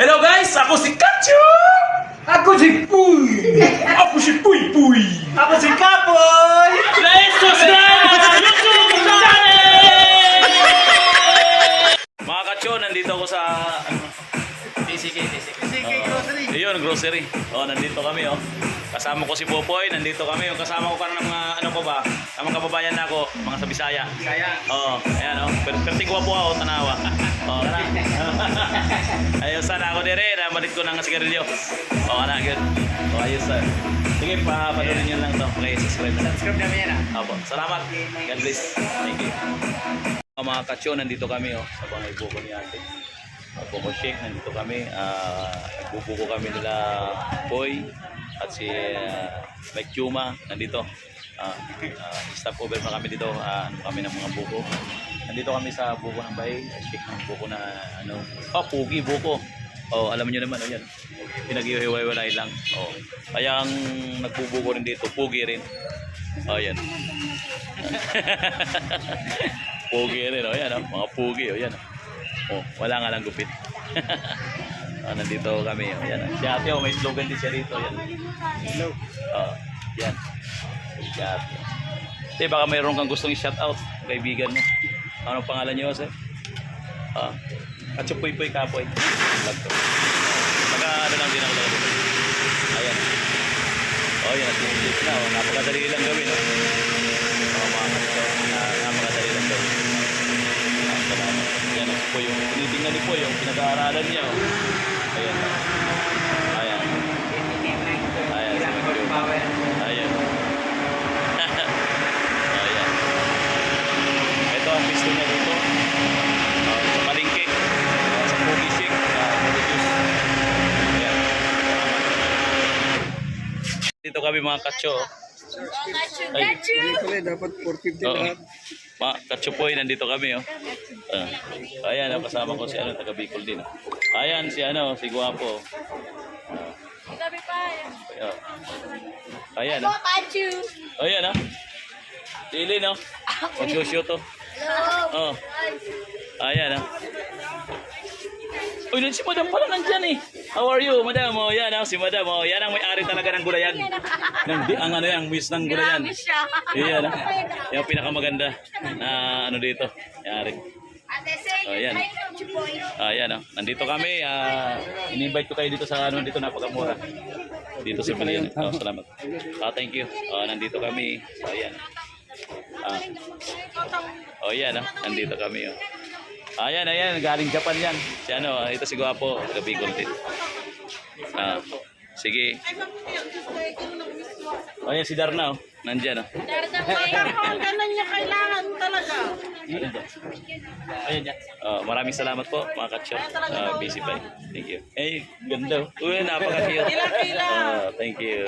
Hello guys, ako si Kacho! Ako si Puy! Ako si Puy Puy! Ako si Kapoy! Let's subscribe sa YouTube channel! Mga Kacho, nandito ako sa TCK Grocery. Ayun, grocery. Oh, nandito kami oh. Kasama ko si Popoy, nandito kami. Yung kasama ko pa ng mga ano ko ba? Ang mga kababayan na ako, mga sa Bisaya. Kaya. Oo, ayan oh. Perting ko po ako, tanawa. Oo, kana. Ayos sana ako dire, namalit ko ng sigarilyo. Oo, kana, good. Oo, ayos sir. Sige, panorin nyo lang to. Okay, subscribe na. Subscribe namin yan ah. Opo, salamat. God bless. Thank you. Mga Kacho, nandito kami oh, sa bahay buko ni ate. Buko Shake, nandito kami. Nagbubuko kami nila Boy at si Mike Chuma, nandito. Stop over na kami dito. Ano kami ng mga buko. Nandito kami sa buko ng bahay. Shake ng buko na ano. Oh, pugi buko. Oh, alam niyo naman, oh yan. Pinag-ihiwa-hiwalay lang. Oh. Kaya ang nagbubuko rin dito, pugi rin. Oh, yan. Pugi rin, oh yan, oh. Mga pugi, oh yan. Oh, wala nga lang gupit. Nandito kami, oh yan. Si ate, oh, may slogan din siya rito, yan. Hello. Oh, yan. Si ate. Ate, baka mayroon kang gustong i-shoutout, kaibigan mo. Anong pangalan niyo, sir? Kacho Puy Puy Kapoy. Vlog to. Ano lang din ako talaga. Ayan. Oh, yan. Tumulip na. Oh. Napakadali lang gawin. Oh. Mga kacho. Napakadali lang gawin. Salamat. Yan. Po yung tinitingnan ni po yung pinag-aaralan niya. Oh. Ayan. Ayan. Ayan. Ayan. Ayan. Ito ang pisto niya dito. Sa palengke. Sa Pugi Shake. Ayan. Dito kami mga Kacho. Dapat 450 Oo. lahat. Kacho Poy, nandito kami oh. Ayan, kasama ko si ano, taga Bicol din. Ayan, si ano, si Guapo. Ayan. Ayan ah. Dili no. Mag-shoot to. Oh. Ayan ah. Uy, si Madam pala nandyan eh. How are you, Madam? Oh, yan ah, si Madam. Oh, yan ang may-ari talaga ng gulayan. Ang ano yan, miss ng gulayan. Yan ah. Yung pinakamaganda na ano dito. Yari. Oh, yan. Yan ah. Nandito kami. In-invite ko kayo dito sa ano, dito napakamura. Dito sa Pilipinas. Oh, salamat. Thank you. Nandito kami. So, yan. Oh, yan ah. Nandito kami oh. Ayan, galing Japan yan. Si ano, ito si Guapo, taga Bicol din. Sige. Ayan si Darna, oh. Nandyan, oh. Ang ganan niya kailangan talaga. Ayan dyan. Maraming salamat po, mga Kacho. Busy pa. Thank you. Eh, ganda. Uy, napaka-cute. Kila-kila. Thank you.